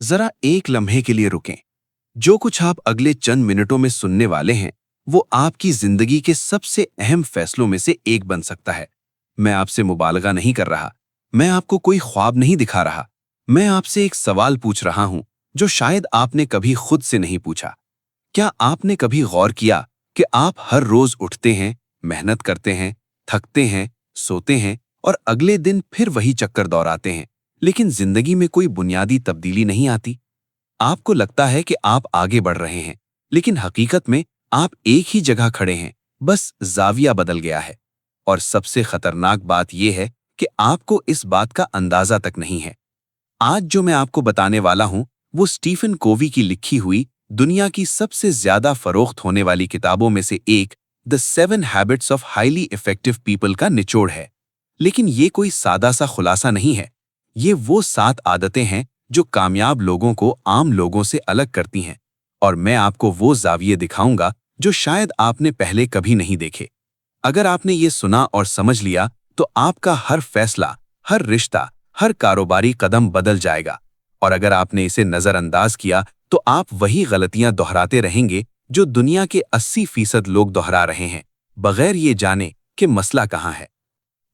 जरा एक लम्हे के लिए रुकें। जो कुछ आप अगले चंद मिनटों में सुनने वाले हैं, वो आपकी जिंदगी के सबसे अहम फैसलों में से एक बन सकता है। मैं आपसे मुबालगा नहीं कर रहा। मैं आपको कोई ख्वाब नहीं दिखा रहा। मैं आपसे एक सवाल पूछ रहा हूं, जो शायद आपने कभी खुद से नहीं पूछा। क्या आपने कभी गौर किया कि आप हर रोज उठते हैं, मेहनत करते हैं, थकते हैं, सोते हैं और अगले दिन फिर वही चक्कर दोहराते हैं, लेकिन जिंदगी में कोई बुनियादी तब्दीली नहीं आती? आपको लगता है कि आप आगे बढ़ रहे हैं, लेकिन हकीकत में आप एक ही जगह खड़े हैं, बस जाविया बदल गया है। और सबसे खतरनाक बात यह है कि आपको इस बात का अंदाजा तक नहीं है। आज जो मैं आपको बताने वाला हूं, वो स्टीफन कोवी की लिखी हुई दुनिया की सबसे ज्यादा फरोख्त होने वाली किताबों में से एक, the 7 habits of highly effective people का निचोड़ है। लेकिन ये कोई सादा सा खुलासा नहीं है। ये वो 7 आदतें हैं जो कामयाब लोगों को आम लोगों से अलग करती हैं। और मैं आपको वो जाविये दिखाऊंगा जो शायद आपने पहले कभी नहीं देखे। अगर आपने ये सुना और समझ लिया, तो आपका हर फैसला, हर रिश्ता, हर कारोबारी कदम बदल जाएगा। और अगर आपने इसे नजरअंदाज किया, तो आप वही गलतियां दोहराते रहेंगे जो दुनिया के 80% लोग दोहरा रहे हैं, बगैर ये जाने कि मसला कहां है।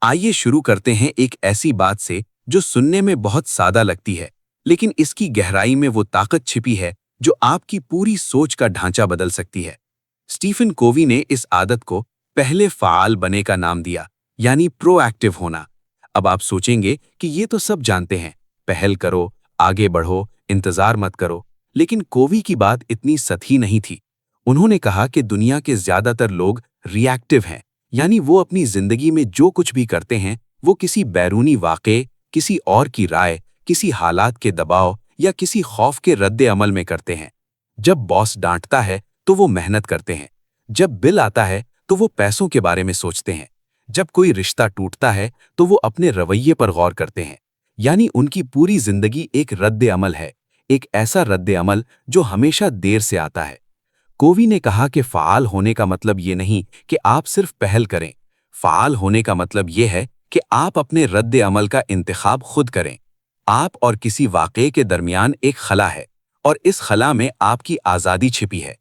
आइए शुरू करते हैं एक ऐसी बात से जो सुनने में बहुत सादा लगती है, लेकिन इसकी गहराई में वो ताकत छिपी है जो आपकी पूरी सोच का ढांचा बदल सकती है। स्टीफन कोवी ने इस आदत को पहले फ़ाल बने का नाम दिया, यानी प्रोएक्टिव होना। अब आप सोचेंगे कि ये तो सब जानते हैं, पहल करो, आगे बढ़ो, इंतजार मत करो। लेकिन कोवी की बात इतनी सतही नहीं थी। उन्होंने कहा कि दुनिया के ज्यादातर लोग रिएक्टिव हैं, यानी वो अपनी जिंदगी में जो कुछ भी करते हैं, वो किसी बैरूनी वाक़े, किसी और की राय, किसी हालात के दबाव या किसी खौफ के रद्द अमल में करते हैं। जब बॉस डांटता है तो वो मेहनत करते हैं। जब बिल आता है तो वो पैसों के बारे में सोचते हैं। जब कोई रिश्ता टूटता है तो वो अपने रवैये पर गौर करते हैं। यानी उनकी पूरी जिंदगी एक रद्द अमल है, एक ऐसा रद्द अमल जो हमेशा देर से आता है। कोवी ने कहा कि फ़ाल होने का मतलब ये नहीं कि आप सिर्फ पहल करें। फ़ाल होने का मतलब ये है कि आप अपने रद्द अमल का इंतखाब खुद करें। आप और किसी वाक़े के दरमियान एक खला है, और इस खला में आपकी आज़ादी छिपी है।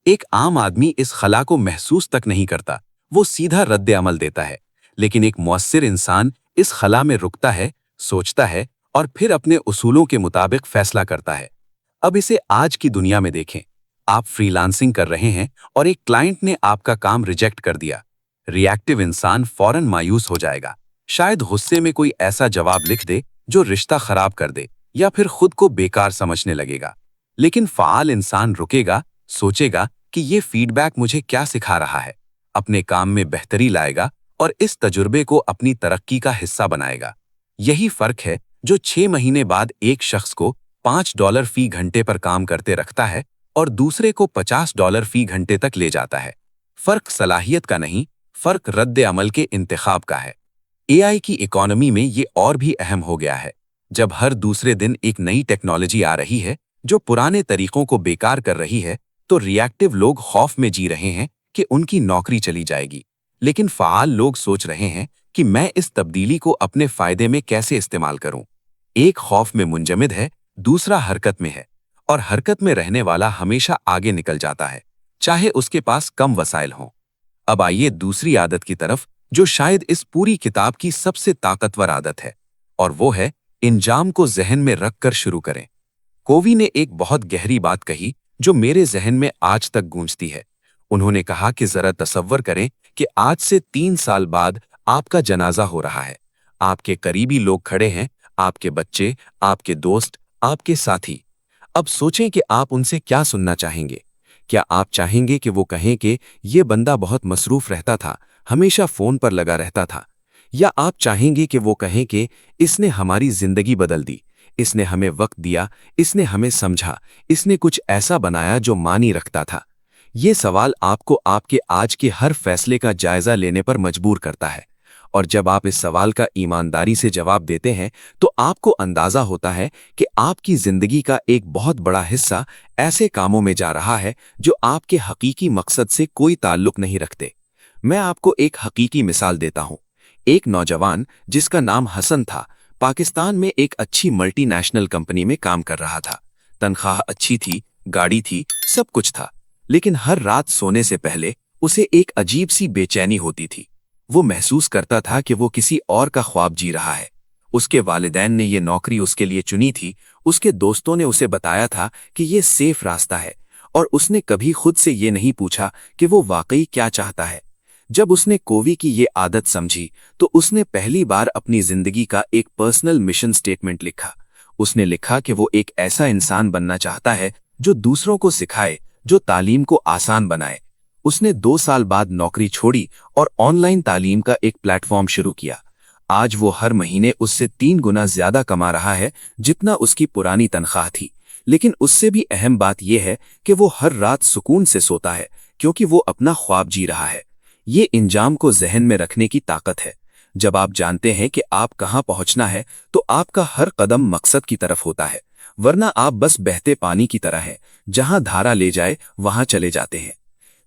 एक आम आदमी इस खला को महसूस तक नहीं करता, वो सीधा रद्द अमल देता है। लेकिन एक मुअस्सिर इंसान इस खला में रुकता है, सोचता है और फिर अपने उसूलों के मुताबिक फैसला करता है। अब इसे आज की दुनिया में देखें। आप फ्रीलांसिंग कर रहे हैं और एक क्लाइंट ने आपका काम रिजेक्ट कर दिया। रिएक्टिव इंसान फौरन मायूस हो जाएगा, शायद गुस्से में कोई ऐसा जवाब लिख दे जो रिश्ता खराब कर दे, या फिर खुद को बेकार समझने लगेगा। लेकिन फ़ाल इंसान रुकेगा, सोचेगा कि ये फीडबैक मुझे क्या सिखा रहा है, अपने काम में बेहतरी लाएगा और इस तजुर्बे को अपनी तरक्की का हिस्सा बनाएगा। यही फर्क है जो 6 महीने बाद एक शख्स को $5 फी घंटे पर काम करते रखता है और दूसरे को $50 फी घंटे तक ले जाता है। फर्क सलाहियत का नहीं, फर्क रद्द अमल के इंतखाब का है। एआई की इकोनॉमी में ये और भी अहम हो गया है। जब हर दूसरे दिन एक नई टेक्नोलॉजी आ रही है जो पुराने तरीकों को बेकार कर रही है, तो रिएक्टिव लोग खौफ में जी रहे हैं कि उनकी नौकरी चली जाएगी। लेकिन फ़ाल लोग सोच रहे हैं कि मैं इस तब्दीली को अपने फायदे में कैसे इस्तेमाल करूं। एक खौफ में मुंजमद है, दूसरा हरकत में है, और हरकत में रहने वाला हमेशा आगे निकल जाता है, चाहे उसके पास कम वसाइल हों। अब आइए दूसरी आदत की तरफ, जो शायद इस पूरी किताब की सबसे ताकतवर आदत है, और वो है इंजाम को जहन में रखकर शुरू करें। कोवी ने एक बहुत गहरी बात कही जो मेरे जहन में आज तक गूंजती है। उन्होंने कहा कि जरा तसव्वर करें कि आज से 3 साल बाद आपका जनाजा हो रहा है। आपके करीबी लोग खड़े हैं, आपके बच्चे, आपके दोस्त, आपके साथी। अब सोचें कि आप उनसे क्या सुनना चाहेंगे। क्या आप चाहेंगे कि वो कहें कि ये बंदा बहुत मसरूफ रहता था, हमेशा फोन पर लगा रहता था? या आप चाहेंगे कि वो कहें कि इसने हमारी जिंदगी बदल दी, इसने हमें वक्त दिया, इसने हमें समझा, इसने कुछ ऐसा बनाया जो मानी रखता था? ये सवाल आपको आपके आज के हर फैसले का जायजा लेने पर मजबूर करता है। और जब आप इस सवाल का ईमानदारी से जवाब देते हैं, तो आपको अंदाजा होता है कि आपकी जिंदगी का एक बहुत बड़ा हिस्सा ऐसे कामों में जा रहा है जो आपके हकीकी मकसद से कोई ताल्लुक नहीं रखते। मैं आपको एक हकीकी मिसाल देता हूं। एक नौजवान जिसका नाम हसन था, पाकिस्तान में एक अच्छी मल्टीनेशनल कंपनी में काम कर रहा था। तनख्वाह अच्छी थी, गाड़ी थी, सब कुछ था, लेकिन हर रात सोने से पहले उसे एक अजीब सी बेचैनी होती थी। वो महसूस करता था कि वो किसी और का ख्वाब जी रहा है। उसके वालिदैन ने ये नौकरी उसके लिए चुनी थी, उसके दोस्तों ने उसे बताया था कि ये सेफ रास्ता है, और उसने कभी खुद से ये नहीं पूछा कि वो वाकई क्या चाहता है। जब उसने कोवी की ये आदत समझी तो उसने पहली बार अपनी जिंदगी का एक पर्सनल मिशन स्टेटमेंट लिखा। उसने लिखा कि वो एक ऐसा इंसान बनना चाहता है जो दूसरों को सिखाए, जो तालीम को आसान बनाए। उसने 2 साल बाद नौकरी छोड़ी और ऑनलाइन तालीम का एक प्लेटफॉर्म शुरू किया। आज वो हर महीने उससे 3 गुना ज्यादा कमा रहा है जितना उसकी पुरानी तनख्वाह थी। लेकिन उससे भी अहम बात यह है कि वो हर रात सुकून से सोता है, क्योंकि वो अपना ख्वाब जी रहा है। ये इंजाम को जहन में रखने की ताकत है। जब आप जानते हैं कि आप कहां पहुंचना है तो आपका हर कदम मकसद की तरफ होता है, वरना आप बस बहते पानी की तरह हैं, जहां धारा ले जाए वहां चले जाते हैं।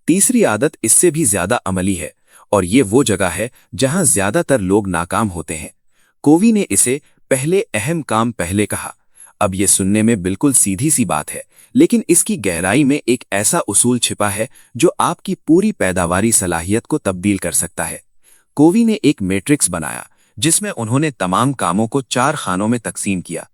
तीसरी आदत इससे भी ज्यादा अमली है, और ये वो जगह है जहां ज्यादातर लोग नाकाम होते हैं। कोवी ने इसे पहले अहम काम पहले कहा। अब ये सुनने में बिल्कुल सीधी सी बात है, लेकिन इसकी गहराई में एक ऐसा उसूल छिपा है जो आपकी पूरी पैदावारी सलाहियत को तब्दील कर सकता है। कोवी ने एक मैट्रिक्स बनाया जिसमें उन्होंने तमाम कामों को 4 खानों में तकसीम किया।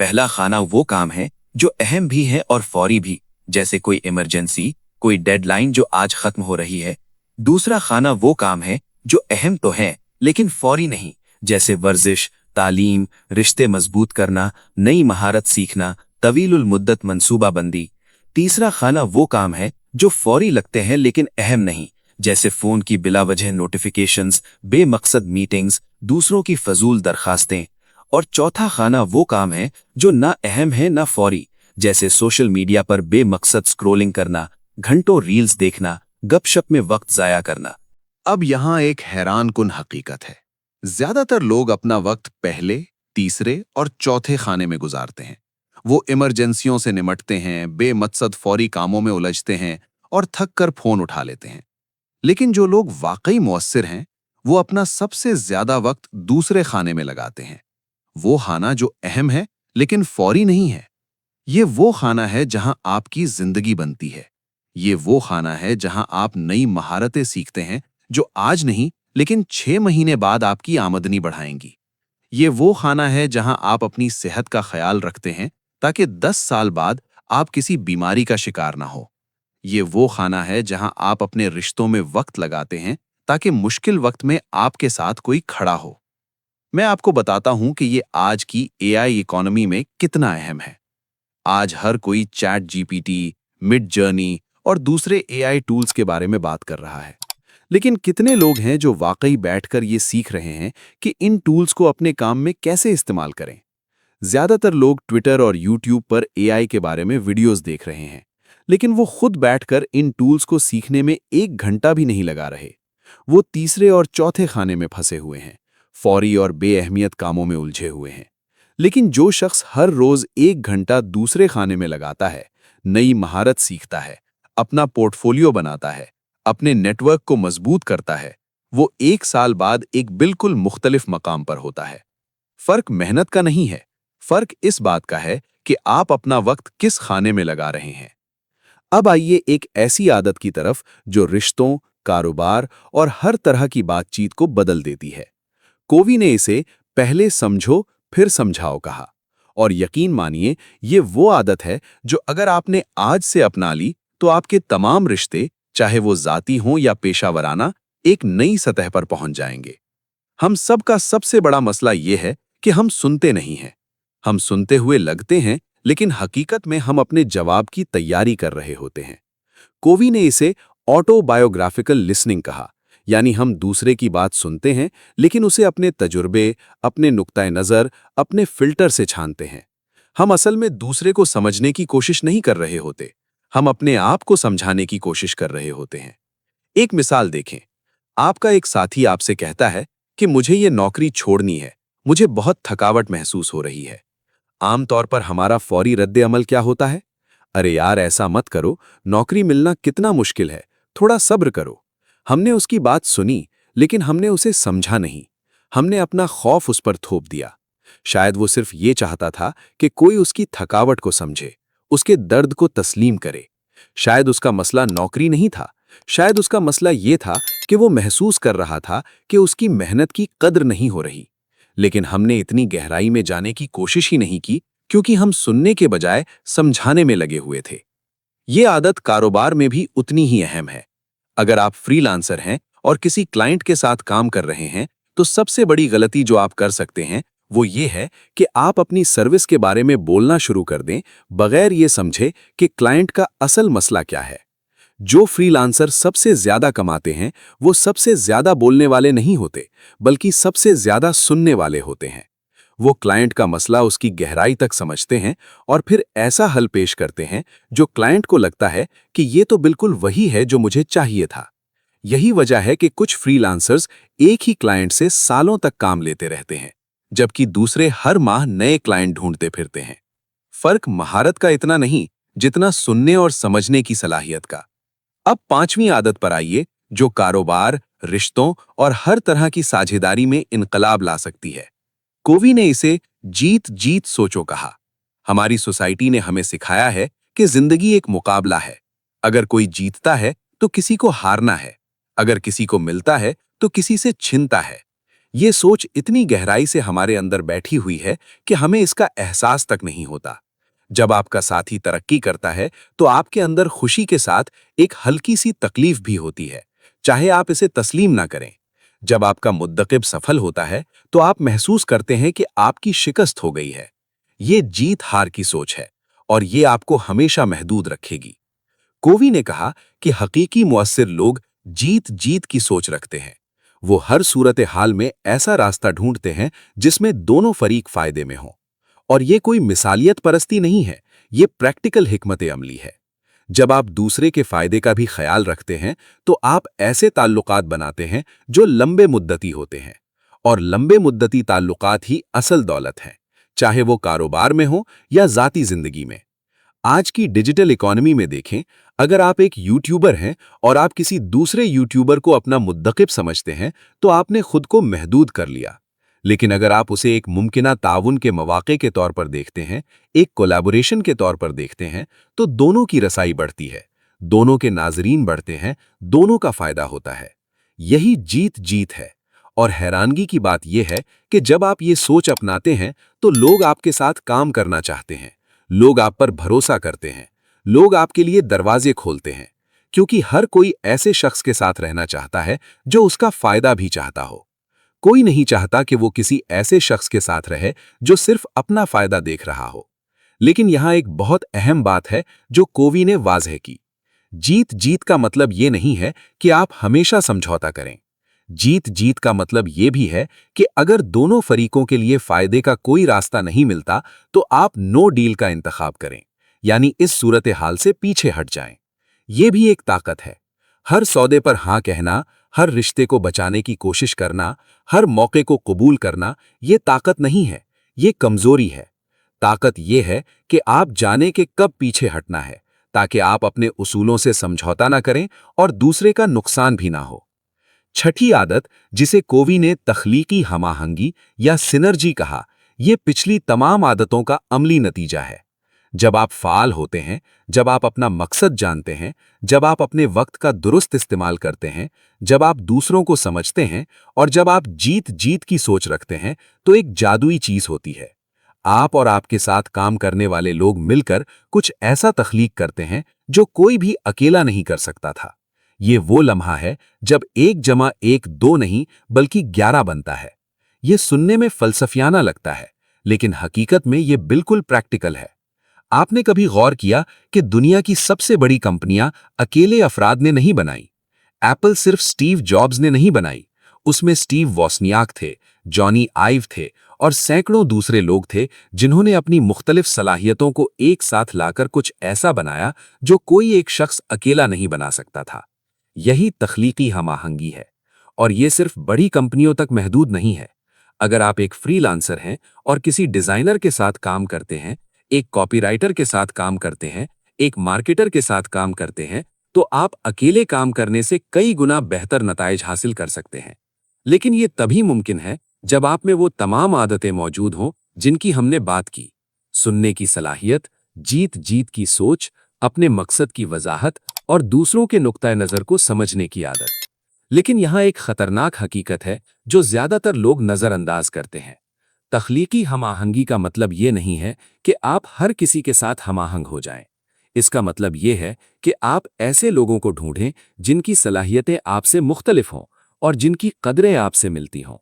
पहला खाना वो काम है जो अहम भी है और फौरी भी, जैसे कोई इमरजेंसी, कोई डेडलाइन जो आज खत्म हो रही है। दूसरा खाना वो काम है जो अहम तो है लेकिन फौरी नहीं, जैसे वर्जिश, तालीम, रिश्ते मजबूत करना, नई महारत सीखना, तवीलुल मुद्दत मंसूबाबंदी। तीसरा खाना वो काम है जो फौरी लगते हैं लेकिन अहम नहीं, जैसे फोन की बिलावजह नोटिफिकेशंस, बेमकसद मीटिंग्स, दूसरों की फजूल दरखास्तें। और चौथा खाना वो काम है जो ना अहम है ना फौरी, जैसे सोशल मीडिया पर बेमकसद स्क्रोलिंग करना, घंटों रील्स देखना, गपशप में वक्त जाया करना। अब यहाँ एक हैरानकुन हकीकत है। ज्यादातर लोग अपना वक्त पहले, तीसरे और चौथे खाने में गुजारते हैं। वो इमरजेंसियों से निमटते हैं, बेमकसद फौरी कामों में उलझते हैं और थक कर फोन उठा लेते हैं। लेकिन जो लोग वाकई मुअस्सिर हैं, वो अपना सबसे ज्यादा वक्त दूसरे खाने में लगाते हैं। वो खाना जो अहम है लेकिन फौरी नहीं है। ये वो खाना है जहां आपकी जिंदगी बनती है। ये वो खाना है जहां आप नई महारतें सीखते हैं जो आज नहीं लेकिन 6 महीने बाद आपकी आमदनी बढ़ाएंगी। ये वो खाना है जहां आप अपनी सेहत का ख्याल रखते हैं ताकि 10 साल बाद आप किसी बीमारी का शिकार ना हो। ये वो खाना है जहां आप अपने रिश्तों में वक्त लगाते हैं ताकि मुश्किल वक्त में आपके साथ कोई खड़ा हो। मैं आपको बताता हूं कि ये आज की एआई इकोनॉमी में कितना अहम है। आज हर कोई चैट जीपीटी, मिड जर्नी और दूसरे एआई टूल्स के बारे में बात कर रहा है। लेकिन कितने लोग हैं जो वाकई बैठकर ये सीख रहे हैं कि इन टूल्स को अपने काम में कैसे इस्तेमाल करें? ज्यादातर लोग ट्विटर और यूट्यूब पर एआई के बारे में वीडियोस देख रहे हैं, लेकिन वो खुद बैठकर इन टूल्स को सीखने में 1 घंटा भी नहीं लगा रहे। वो तीसरे और चौथे खाने में फंसे हुए हैं, फौरी और बेअहमियत कामों में उलझे हुए हैं। लेकिन जो शख्स हर रोज 1 घंटा दूसरे खाने में लगाता है, नई महारत सीखता है, अपना पोर्टफोलियो बनाता है, अपने नेटवर्क को मजबूत करता है, वो 1 साल बाद एक बिल्कुल मुख्तलिफ मकाम पर होता है। फर्क मेहनत का नहीं है, फर्क इस बात का है कि आप अपना वक्त किस खाने में लगा रहे हैं। अब आइए एक ऐसी आदत की तरफ जो रिश्तों, कारोबार और हर तरह की बातचीत को बदल देती है। कोवी ने इसे पहले समझो फिर समझाओ कहा, और यकीन मानिए ये वो आदत है जो अगर आपने आज से अपना ली तो आपके तमाम रिश्ते, चाहे वो जाती हों या पेशावराना, एक नई सतह पर पहुंच जाएंगे। हम सबका सबसे बड़ा मसला ये है कि हम सुनते नहीं हैं। हम सुनते हुए लगते हैं, लेकिन हकीकत में हम अपने जवाब की तैयारी कर रहे होते हैं। कोवी ने इसे ऑटोबायोग्राफिकल लिसनिंग कहा, यानी हम दूसरे की बात सुनते हैं लेकिन उसे अपने तजुर्बे, अपने नुक्ताए नज़र, अपने फिल्टर से छानते हैं। हम असल में दूसरे को समझने की कोशिश नहीं कर रहे होते, हम अपने आप को समझाने की कोशिश कर रहे होते हैं। एक मिसाल देखें। आपका एक साथी आपसे कहता है कि मुझे ये नौकरी छोड़नी है, मुझे बहुत थकावट महसूस हो रही है। आमतौर पर हमारा फौरी रद्द अमल क्या होता है? अरे यार, ऐसा मत करो, नौकरी मिलना कितना मुश्किल है, थोड़ा सब्र करो। हमने उसकी बात सुनी, लेकिन हमने उसे समझा नहीं। हमने अपना खौफ उस पर थोप दिया। शायद वो सिर्फ ये चाहता था कि कोई उसकी थकावट को समझे, उसके दर्द को तस्लीम करे। शायद उसका मसला नौकरी नहीं था, शायद उसका मसला ये था कि वो महसूस कर रहा था कि उसकी मेहनत की कद्र नहीं हो रही। लेकिन हमने इतनी गहराई में जाने की कोशिश ही नहीं की, क्योंकि हम सुनने के बजाय समझाने में लगे हुए थे। ये आदत कारोबार में भी उतनी ही अहम है। अगर आप फ्रीलांसर हैं और किसी क्लाइंट के साथ काम कर रहे हैं, तो सबसे बड़ी गलती जो आप कर सकते हैं वो ये है कि आप अपनी सर्विस के बारे में बोलना शुरू कर दें बगैर ये समझे कि क्लाइंट का असल मसला क्या है। जो फ्रीलांसर सबसे ज्यादा कमाते हैं वो सबसे ज्यादा बोलने वाले नहीं होते, बल्कि सबसे ज्यादा सुनने वाले होते हैं। वो क्लाइंट का मसला उसकी गहराई तक समझते हैं और फिर ऐसा हल पेश करते हैं जो क्लाइंट को लगता है कि ये तो बिल्कुल वही है जो मुझे चाहिए था। यही वजह है कि कुछ फ्रीलांसर्स एक ही क्लाइंट से सालों तक काम लेते रहते हैं, जबकि दूसरे हर माह नए क्लाइंट ढूंढते फिरते हैं। फर्क महारत का इतना नहीं जितना सुनने और समझने की सलाहियत का। अब पांचवीं आदत पर आइए, जो कारोबार, रिश्तों और हर तरह की साझेदारी में इनकलाब ला सकती है। कोवी ने इसे जीत जीत सोचो कहा। हमारी सोसाइटी ने हमें सिखाया है कि जिंदगी एक मुकाबला है। अगर कोई जीतता है तो किसी को हारना है, अगर किसी को मिलता है तो किसी से छिनता है। ये सोच इतनी गहराई से हमारे अंदर बैठी हुई है कि हमें इसका एहसास तक नहीं होता। जब आपका साथी तरक्की करता है तो आपके अंदर खुशी के साथ एक हल्की सी तकलीफ भी होती है, चाहे आप इसे तस्लीम ना करें। जब आपका मुद्दकिब सफल होता है तो आप महसूस करते हैं कि आपकी शिकस्त हो गई है। ये जीत हार की सोच है और ये आपको हमेशा महदूद रखेगी। कोवी ने कहा कि हकीकी मुअस्सिर लोग जीत जीत की सोच रखते हैं। वो हर सूरत हाल में ऐसा रास्ता ढूंढते हैं जिसमें दोनों फरीक फायदे में हों। और ये कोई मिसालियत परस्ती नहीं है, ये प्रैक्टिकल हिकमत अमली है। जब आप दूसरे के फायदे का भी ख्याल रखते हैं तो आप ऐसे ताल्लुकात बनाते हैं जो लंबे मुद्दती होते हैं, और लंबे मुद्दती ताल्लुकात ही असल दौलत हैं, चाहे वो कारोबार में हो या जाती जिंदगी में। आज की डिजिटल इकोनॉमी में देखें, अगर आप एक यूट्यूबर हैं और आप किसी दूसरे यूट्यूबर को अपना मुद्दकिब समझते हैं तो आपने खुद को महदूद कर लिया। लेकिन अगर आप उसे एक मुमकिना ताउन के मौके के तौर पर देखते हैं, एक कोलैबोरेशन के तौर पर देखते हैं, तो दोनों की रसाई बढ़ती है, दोनों के नाजरीन बढ़ते हैं, दोनों का फायदा होता है। यही जीत जीत है। और हैरानगी की बात यह है कि जब आप ये सोच अपनाते हैं तो लोग आपके साथ काम करना चाहते हैं, लोग आप पर भरोसा करते हैं, लोग आपके लिए दरवाजे खोलते हैं, क्योंकि हर कोई ऐसे शख्स के साथ रहना चाहता है जो उसका फायदा भी चाहता हो। कोई नहीं चाहता कि वो किसी ऐसे शख्स के साथ रहे जो सिर्फ अपना फायदा देख रहा हो। लेकिन यहां एक बहुत अहम बात है जो कोवी ने वाज़ेह की। जीत जीत का मतलब ये नहीं है कि आप हमेशा समझौता करें। जीत जीत का मतलब ये भी है कि अगर दोनों फरीकों के लिए फायदे का कोई रास्ता नहीं मिलता तो आप नो डील का इंतखाब करें, यानी इस सूरत हाल से पीछे हट जाएं। ये भी एक ताकत है। हर सौदे पर हां कहना, हर रिश्ते को बचाने की कोशिश करना, हर मौके को कबूल करना, ये ताकत नहीं है, ये कमजोरी है। ताकत ये है कि आप जाने के कब पीछे हटना है, ताकि आप अपने उसूलों से समझौता ना करें और दूसरे का नुकसान भी ना हो। छठी आदत, जिसे कोवी ने तख्लीकी हमाहंगी या सिनर्जी कहा, यह पिछली तमाम आदतों का अमली नतीजा है। जब आप फाल होते हैं, जब आप अपना मकसद जानते हैं, जब आप अपने वक्त का दुरुस्त इस्तेमाल करते हैं, जब आप दूसरों को समझते हैं और जब आप जीत जीत की सोच रखते हैं, तो एक जादुई चीज होती है। आप और आपके साथ काम करने वाले लोग मिलकर कुछ ऐसा तख्लीक करते हैं जो कोई भी अकेला नहीं कर सकता था। ये वो लम्हा है जब 1 जमा 1 2 नहीं बल्कि 11 बनता है। ये सुनने में फलसफियाना लगता है, लेकिन हकीकत में ये बिल्कुल प्रैक्टिकल है। आपने कभी गौर किया कि दुनिया की सबसे बड़ी कंपनियां अकेले अफराद ने नहीं बनाई? एप्पल सिर्फ स्टीव जॉब्स ने नहीं बनाई, उसमें स्टीव वॉस्नियाक थे, जॉनी आइव थे और सैकड़ों दूसरे लोग थे जिन्होंने अपनी मुख्तलिफ सलाहियतों को एक साथ लाकर कुछ ऐसा बनाया जो कोई एक शख्स अकेला नहीं बना सकता था। यही तख्लीकी हमाहंगी है, और ये सिर्फ बड़ी कंपनियों तक महदूद नहीं है। अगर आप एक फ्रीलांसर हैं और किसी डिजाइनर के साथ काम करते हैं, एक कॉपीराइटर के साथ काम करते हैं, एक मार्केटर के साथ काम करते हैं, तो आप अकेले काम करने से कई गुना बेहतर नताइज हासिल कर सकते हैं। लेकिन ये तभी मुमकिन है जब आप में वो तमाम आदतें मौजूद हों जिनकी हमने बात की: सुनने की सलाहियत, जीत जीत की सोच, अपने मकसद की वजाहत और दूसरों के नुक्ता नज़र को समझने की आदत। लेकिन यहाँ एक खतरनाक हकीकत है जो ज्यादातर लोग नज़रअंदाज करते हैं। तख्लीकी हमाहंगी का मतलब ये नहीं है कि आप हर किसी के साथ हमाहंग हो जाएं। इसका मतलब ये है कि आप ऐसे लोगों को ढूंढें जिनकी सलाहियतें आपसे मुख्तलिफ हों और जिनकी कदरें आपसे मिलती हों।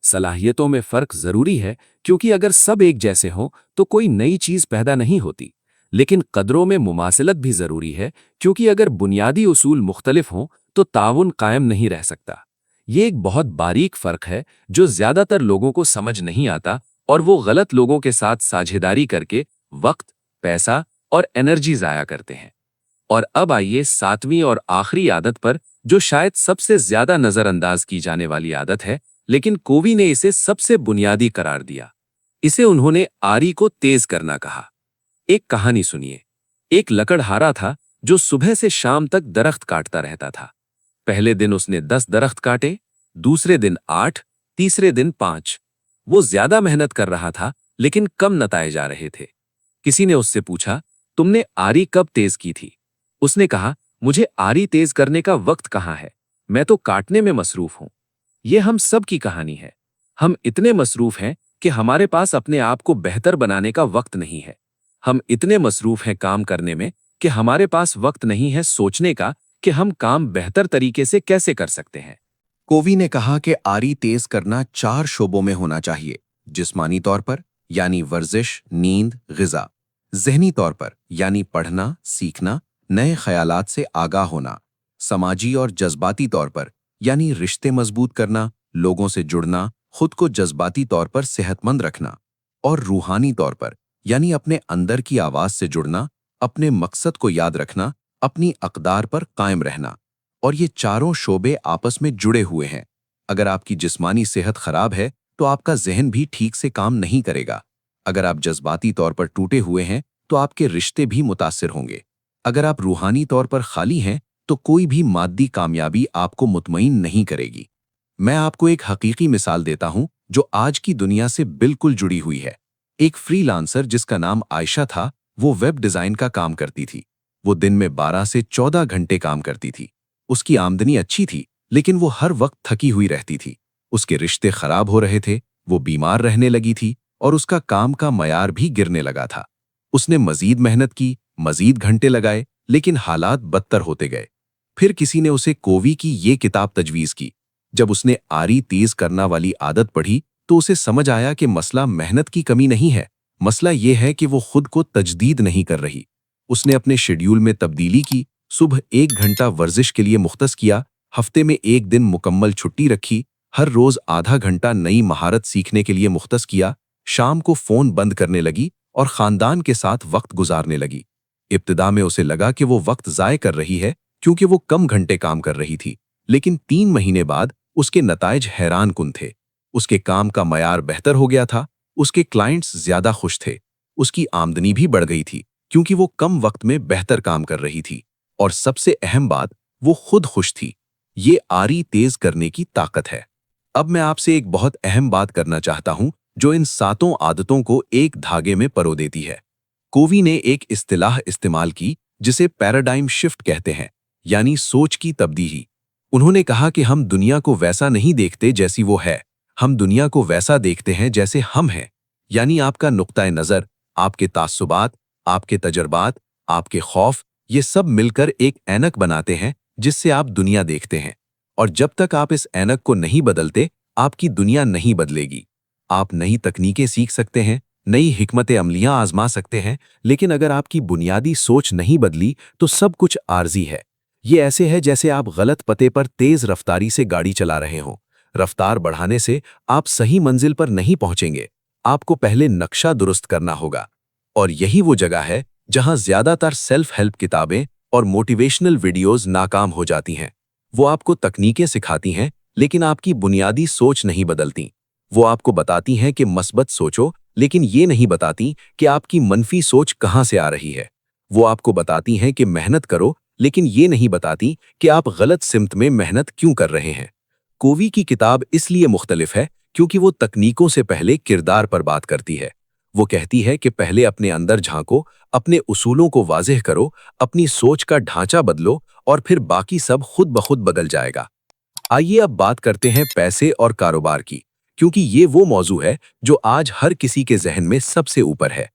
सलाहियतों में फ़र्क ज़रूरी है, क्योंकि अगर सब एक जैसे हों तो कोई नई चीज़ पैदा नहीं होती। लेकिन कदरों में मुमासिलत भी ज़रूरी है, क्योंकि अगर बुनियादी उसूल मुख्तलिफ हों तो ताउन कायम नहीं रह सकता। ये एक बहुत बारीक फ़र्क है जो ज़्यादातर लोगों को समझ नहीं आता, और वो गलत लोगों के साथ साझेदारी करके वक्त, पैसा और एनर्जी ज़ाया करते हैं। और अब आइए 7वीं और आखिरी आदत पर, जो शायद सबसे ज्यादा नजरअंदाज की जाने वाली आदत है, लेकिन कोवी ने इसे सबसे बुनियादी करार दिया। इसे उन्होंने आरी को तेज करना कहा। एक कहानी सुनिए। एक लकड़हारा था जो सुबह से शाम तक दरख्त काटता रहता था। पहले दिन उसने 10 दरख्त काटे, दूसरे दिन 8, तीसरे दिन 5। वो ज्यादा मेहनत कर रहा था, लेकिन कम नताए जा रहे थे। किसी ने उससे पूछा, तुमने आरी कब तेज की थी? उसने कहा, मुझे आरी तेज करने का वक्त कहाँ है, मैं तो काटने में मसरूफ हूं। ये हम सब की कहानी है। हम इतने मसरूफ हैं कि हमारे पास अपने आप को बेहतर बनाने का वक्त नहीं है। हम इतने मसरूफ हैं काम करने में कि हमारे पास वक्त नहीं है सोचने का कि हम काम बेहतर तरीके से कैसे कर सकते हैं। कोवी ने कहा कि आरी तेज करना 4 शोबों में होना चाहिए। जिस्मानी तौर पर यानी वर्जिश, नींद, ग़िज़ा। ज़हनी तौर पर यानी पढ़ना, सीखना, नए ख़यालात से आगाह होना। समाजी और जज्बाती तौर पर यानी रिश्ते मजबूत करना, लोगों से जुड़ना, खुद को जज्बाती तौर पर सेहतमंद रखना। और रूहानी तौर पर यानी अपने अंदर की आवाज़ से जुड़ना, अपने मकसद को याद रखना, अपनी अक़दार पर कायम रहना। और ये चारों शोबे आपस में जुड़े हुए हैं। अगर आपकी जिस्मानी सेहत खराब है तो आपका जहन भी ठीक से काम नहीं करेगा। अगर आप जज्बाती तौर पर टूटे हुए हैं तो आपके रिश्ते भी मुतासिर होंगे। अगर आप रूहानी तौर पर खाली हैं तो कोई भी मादी कामयाबी आपको मुतमईन नहीं करेगी। मैं आपको एक हकीकी मिसाल देता हूं जो आज की दुनिया से बिल्कुल जुड़ी हुई है। एक फ्रीलांसर जिसका नाम आयशा था, वो वेब डिज़ाइन का काम करती थी। वो दिन में 12 से 14 घंटे काम करती थी। उसकी आमदनी अच्छी थी, लेकिन वो हर वक्त थकी हुई रहती थी। उसके रिश्ते खराब हो रहे थे, वो बीमार रहने लगी थी और उसका काम का मयार भी गिरने लगा था। उसने मजीद मेहनत की, मजीद घंटे लगाए, लेकिन हालात बदतर होते गए। फिर किसी ने उसे कोवी की ये किताब तजवीज़ की। जब उसने आरी तेज करना वाली आदत पढ़ी तो उसे समझ आया कि मसला मेहनत की कमी नहीं है, मसला ये है कि वो खुद को तजदीद नहीं कर रही। उसने अपने शेड्यूल में तब्दीली की, सुबह 1 घंटा वर्जिश के लिए मुख्तस किया, हफ्ते में 1 दिन मुकम्मल छुट्टी रखी, हर रोज आधा घंटा नई महारत सीखने के लिए मुख्तस किया, शाम को फ़ोन बंद करने लगी और ख़ानदान के साथ वक्त गुजारने लगी। इब्तिदा में उसे लगा कि वो वक्त ज़ाय कर रही है क्योंकि वो कम घंटे काम कर रही थी, लेकिन 3 महीने बाद उसके नताइज हैरान कुन थे। उसके काम का मयार बेहतर हो गया था, उसके क्लाइंट्स ज़्यादा खुश थे, उसकी आमदनी भी बढ़ गई थी क्योंकि वो कम वक्त में बेहतर काम कर रही थी, और सबसे अहम बात, वो खुद खुश थी। ये आरी तेज करने की ताकत है। अब मैं आपसे एक बहुत अहम बात करना चाहता हूं जो इन 7 आदतों को एक धागे में परो देती है। कोवी ने एक इस्तिलाह इस्तेमाल की जिसे पैराडाइम शिफ्ट कहते हैं, यानी सोच की तब्दीली। उन्होंने कहा कि हम दुनिया को वैसा नहीं देखते जैसी वो है, हम दुनिया को वैसा देखते हैं जैसे हम हैं। यानी आपका नुक्ता नज़र, आपके तास्सुबात, आपके तजर्बात, आपके खौफ, ये सब मिलकर एक ऐनक बनाते हैं जिससे आप दुनिया देखते हैं। और जब तक आप इस ऐनक को नहीं बदलते, आपकी दुनिया नहीं बदलेगी। आप नई तकनीकें सीख सकते हैं, नई हिकमत अमलियां आजमा सकते हैं, लेकिन अगर आपकी बुनियादी सोच नहीं बदली तो सब कुछ आर्जी है। ये ऐसे है जैसे आप गलत पते पर तेज रफ्तारी से गाड़ी चला रहे हों। रफ्तार बढ़ाने से आप सही मंजिल पर नहीं पहुंचेंगे, आपको पहले नक्शा दुरुस्त करना होगा। और यही वो जगह है जहां ज्यादातर सेल्फ हेल्प किताबें और मोटिवेशनल वीडियोस नाकाम हो जाती हैं। वो आपको तकनीकें सिखाती हैं, लेकिन आपकी बुनियादी सोच नहीं बदलती। वो आपको बताती हैं कि मस्बत सोचो, लेकिन ये नहीं बताती कि आपकी मनफी सोच कहां से आ रही है। वो आपको बताती हैं कि मेहनत करो, लेकिन ये नहीं बताती कि आप गलत सिमत में मेहनत क्यों कर रहे हैं। कोवी की किताब इसलिए मुख्तलिफ है क्योंकि वो तकनीकों से पहले किरदार पर बात करती है। वो कहती है कि पहले अपने अंदर झांको, अपने उसूलों को वाज़ेह करो, अपनी सोच का ढांचा बदलो और फिर बाकी सब खुद ब खुद बदल जाएगा। आइए अब बात करते हैं पैसे और कारोबार की, क्योंकि ये वो मौजू है जो आज हर किसी के जहन में सबसे ऊपर है।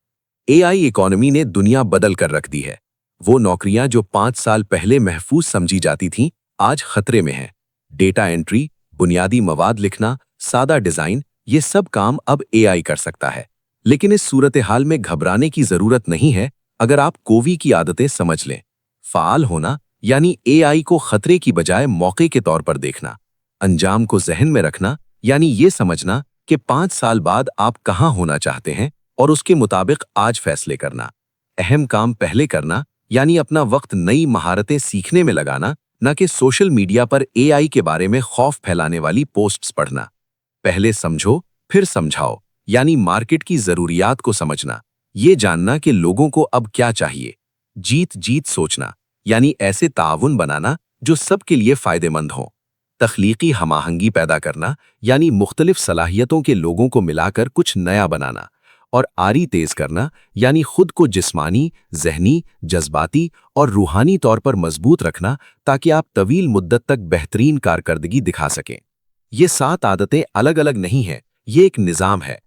एआई इकोनॉमी ने दुनिया बदल कर रख दी है। वो नौकरियां जो 5 साल पहले महफूज समझी जाती थीं, आज खतरे में हैं। डेटा एंट्री, बुनियादी मवाद लिखना, सादा डिजाइन, ये सब काम अब एआई कर सकता है। लेकिन इस सूरत हाल में घबराने की जरूरत नहीं है अगर आप कोवी की आदतें समझ लें। फाल होना यानी एआई को खतरे की बजाय मौके के तौर पर देखना। अंजाम को जहन में रखना यानी ये समझना कि 5 साल बाद आप कहां होना चाहते हैं और उसके मुताबिक आज फैसले करना। अहम काम पहले करना यानी अपना वक्त नई महारतें सीखने में लगाना, न कि सोशल मीडिया पर एआई के बारे में खौफ फैलाने वाली पोस्ट्स पढ़ना। पहले समझो फिर समझाओ यानी मार्केट की जरूरियात को समझना, ये जानना कि लोगों को अब क्या चाहिए। जीत जीत सोचना यानी ऐसे ताउन बनाना जो सबके लिए फायदेमंद हो। तख्लीकी हमाहंगी पैदा करना यानी मुख्तलिफ सलाहियतों के लोगों को मिलाकर कुछ नया बनाना। और आरी तेज करना यानी खुद को जिस्मानी, जहनी, जज्बाती और रूहानी तौर पर मजबूत रखना ताकि आप तवील मुद्दत तक बेहतरीन कारकर्दगी दिखा सकें। ये 7 आदतें अलग अलग नहीं हैं, ये एक निज़ाम है।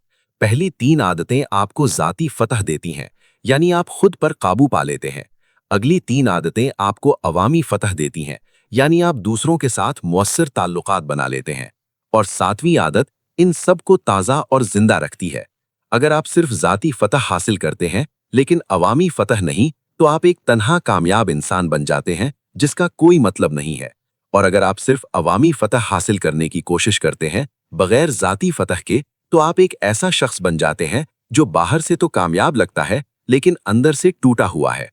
पहली 3 आदतें आपको ज़ाती फतह देती हैं यानी आप खुद पर काबू पा लेते हैं। अगली 3 आदतें आपको अवामी फतह देती हैं यानी आप दूसरों के साथ मुअस्सर ताल्लुकात बना लेते हैं। और 7वीं आदत इन सब को ताज़ा और जिंदा रखती है। अगर आप सिर्फ ज़ाती फतह हासिल करते हैं लेकिन अवामी फतह नहीं, तो आप एक तन्हा कामयाब इंसान बन जाते हैं जिसका कोई मतलब नहीं है। और अगर आप सिर्फ अवामी फतह हासिल करने की कोशिश करते हैं बगैर ज़ाती फतह के, तो आप एक ऐसा शख्स बन जाते हैं जो बाहर से तो कामयाब लगता है लेकिन अंदर से टूटा हुआ है।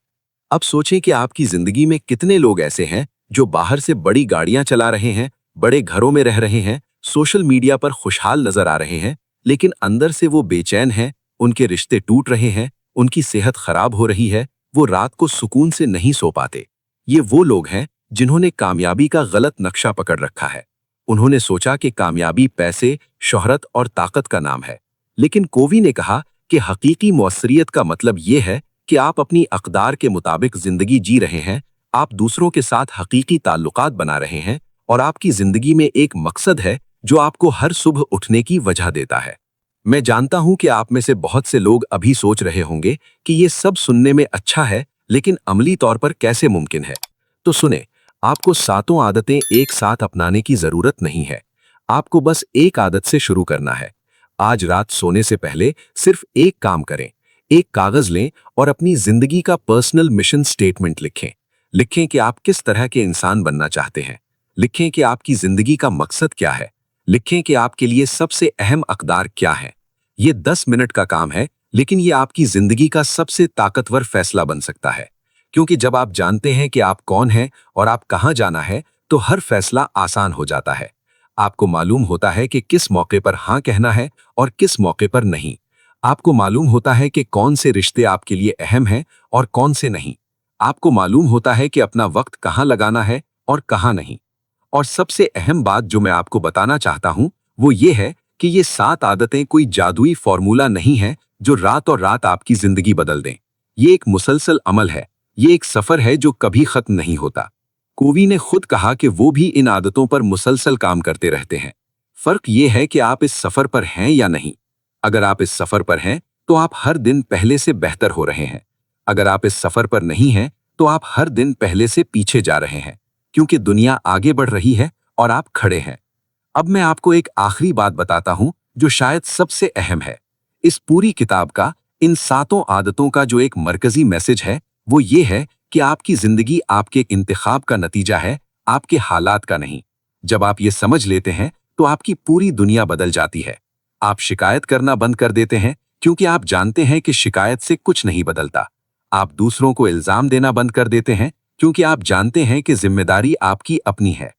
अब सोचें कि आपकी जिंदगी में कितने लोग ऐसे हैं जो बाहर से बड़ी गाड़ियां चला रहे हैं, बड़े घरों में रह रहे हैं, सोशल मीडिया पर खुशहाल नजर आ रहे हैं, लेकिन अंदर से वो बेचैन हैं, उनके रिश्ते टूट रहे हैं, उनकी सेहत खराब हो रही है, वो रात को सुकून से नहीं सो पाते। ये वो लोग हैं जिन्होंने कामयाबी का गलत नक्शा पकड़ रखा है। उन्होंने सोचा कि कामयाबी पैसे, शोहरत और ताकत का नाम है। लेकिन कोवी ने कहा कि हकीकी मुअस्सरियत का मतलब ये है कि आप अपनी अक़दार के मुताबिक जिंदगी जी रहे हैं, आप दूसरों के साथ हकीकी ताल्लुकात बना रहे हैं और आपकी जिंदगी में एक मकसद है जो आपको हर सुबह उठने की वजह देता है। मैं जानता हूं कि आप में से बहुत से लोग अभी सोच रहे होंगे कि ये सब सुनने में अच्छा है, लेकिन अमली तौर पर कैसे मुमकिन है। तो सुने, आपको 7 आदतें एक साथ अपनाने की जरूरत नहीं है। आपको बस एक आदत से शुरू करना है। आज रात सोने से पहले सिर्फ एक काम करें, एक कागज लें और अपनी जिंदगी का पर्सनल मिशन स्टेटमेंट लिखें। लिखें कि आप किस तरह के इंसान बनना चाहते हैं। लिखें कि आपकी जिंदगी का मकसद क्या है। लिखें कि आपके लिए सबसे अहम अक़दार क्या है। ये 10 मिनट का काम है, लेकिन ये आपकी जिंदगी का सबसे ताकतवर फैसला बन सकता है। क्योंकि जब आप जानते हैं कि आप कौन हैं और आप कहां जाना है, तो हर फैसला आसान हो जाता है। आपको मालूम होता है कि किस मौके पर हाँ कहना है और किस मौके पर नहीं। आपको मालूम होता है कि कौन से रिश्ते आपके लिए अहम हैं और कौन से नहीं। आपको मालूम होता है कि अपना वक्त कहाँ लगाना है और कहाँ नहीं। और सबसे अहम बात जो मैं आपको बताना चाहता हूं वो ये है कि ये 7 आदतें कोई जादुई फॉर्मूला नहीं है जो रातों रात आपकी जिंदगी बदल दें। ये एक मुसलसल अमल है, ये एक सफर है जो कभी खत्म नहीं होता। कोवी ने खुद कहा कि वो भी इन आदतों पर मुसलसल काम करते रहते हैं। फर्क ये है कि आप इस सफर पर हैं या नहीं। अगर आप इस सफर पर हैं तो आप हर दिन पहले से बेहतर हो रहे हैं। अगर आप इस सफर पर नहीं हैं तो आप हर दिन पहले से पीछे जा रहे हैं, क्योंकि दुनिया आगे बढ़ रही है और आप खड़े हैं। अब मैं आपको एक आखिरी बात बताता हूं जो शायद सबसे अहम है। इस पूरी किताब का, इन 7 आदतों का जो एक मरकजी मैसेज है वो ये है कि आपकी जिंदगी आपके इंतखाब का नतीजा है, आपके हालात का नहीं। जब आप ये समझ लेते हैं तो आपकी पूरी दुनिया बदल जाती है। आप शिकायत करना बंद कर देते हैं क्योंकि आप जानते हैं कि शिकायत से कुछ नहीं बदलता। आप दूसरों को इल्जाम देना बंद कर देते हैं क्योंकि आप जानते हैं कि जिम्मेदारी आपकी अपनी है।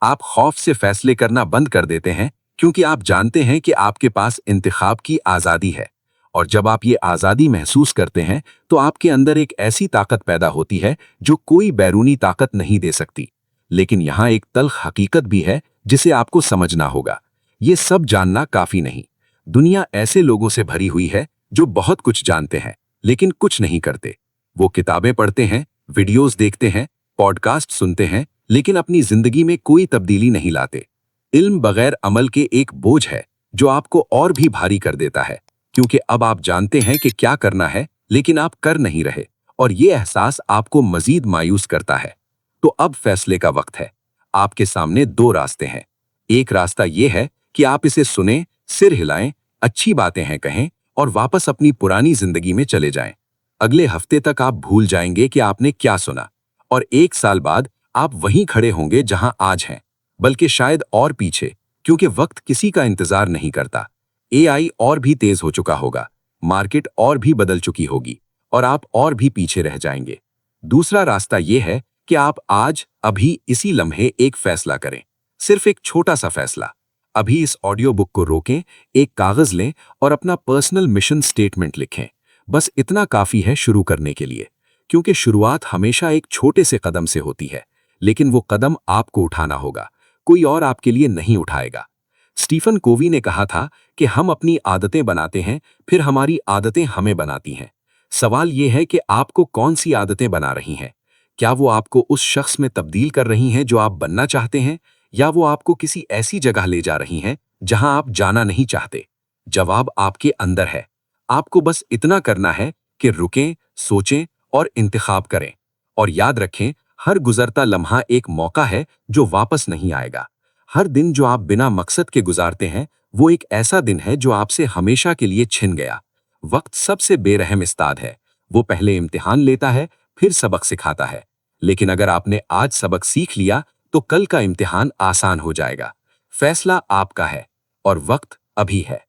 आप खौफ से फैसले करना बंद कर देते हैं क्योंकि आप जानते हैं कि आपके पास इंतखाब की आज़ादी है। और जब आप ये आज़ादी महसूस करते हैं तो आपके अंदर एक ऐसी ताकत पैदा होती है जो कोई बैरूनी ताकत नहीं दे सकती। लेकिन यहाँ एक तल्ख हकीकत भी है जिसे आपको समझना होगा। ये सब जानना काफी नहीं। दुनिया ऐसे लोगों से भरी हुई है जो बहुत कुछ जानते हैं लेकिन कुछ नहीं करते। वो किताबें पढ़ते हैं, वीडियोस देखते हैं, पॉडकास्ट सुनते हैं, लेकिन अपनी जिंदगी में कोई तब्दीली नहीं लाते। इल्म बगैर अमल के एक बोझ है जो आपको और भी भारी कर देता है, क्योंकि अब आप जानते हैं कि क्या करना है लेकिन आप कर नहीं रहे, और ये एहसास आपको मजीद मायूस करता है। तो अब फैसले का वक्त है। आपके सामने दो रास्ते हैं। एक रास्ता ये है कि आप इसे सुनें, सिर हिलाएं, अच्छी बातें हैं कहें और वापस अपनी पुरानी जिंदगी में चले जाएं। अगले हफ्ते तक आप भूल जाएंगे कि आपने क्या सुना, और 1 साल बाद आप वहीं खड़े होंगे जहां आज हैं, बल्कि शायद और पीछे, क्योंकि वक्त किसी का इंतजार नहीं करता। एआई और भी तेज हो चुका होगा, मार्केट और भी बदल चुकी होगी, और आप और भी पीछे रह जाएंगे। दूसरा रास्ता यह है कि आप आज, अभी, इसी लम्हे एक फैसला करें, सिर्फ एक छोटा सा फैसला। अभी इस ऑडियो बुक को रोकें, एक कागज लें और अपना पर्सनल मिशन स्टेटमेंट लिखें। बस इतना काफी है शुरू करने के लिए, क्योंकि शुरुआत हमेशा एक छोटे से कदम से होती है, लेकिन वो कदम आपको उठाना होगा, कोई और आपके लिए नहीं उठाएगा। स्टीफन कोवी ने कहा था कि हम अपनी आदतें बनाते हैं, फिर हमारी आदतें हमें बनाती हैं। सवाल यह है कि आपको कौन सी आदतें बना रही हैं? क्या वो आपको उस शख्स में तब्दील कर रही हैं जो आप बनना चाहते हैं, या वो आपको किसी ऐसी जगह ले जा रही हैं जहां आप जाना नहीं चाहते? जवाब आपके अंदर है। आपको बस इतना करना है कि रुकें, सोचें और इंतखाब करें। और याद रखें, हर गुजरता लम्हा एक मौका है जो वापस नहीं आएगा। हर दिन जो आप बिना मकसद के गुजारते हैं, वो एक ऐसा दिन है जो आपसे हमेशा के लिए छिन गया। वक्त सबसे बेरहम उस्ताद है। वो पहले इम्तिहान लेता है, फिर सबक सिखाता है। लेकिन अगर आपने आज सबक सीख लिया, तो कल का इम्तिहान आसान हो जाएगा। फैसला आपका है, और वक्त अभी है।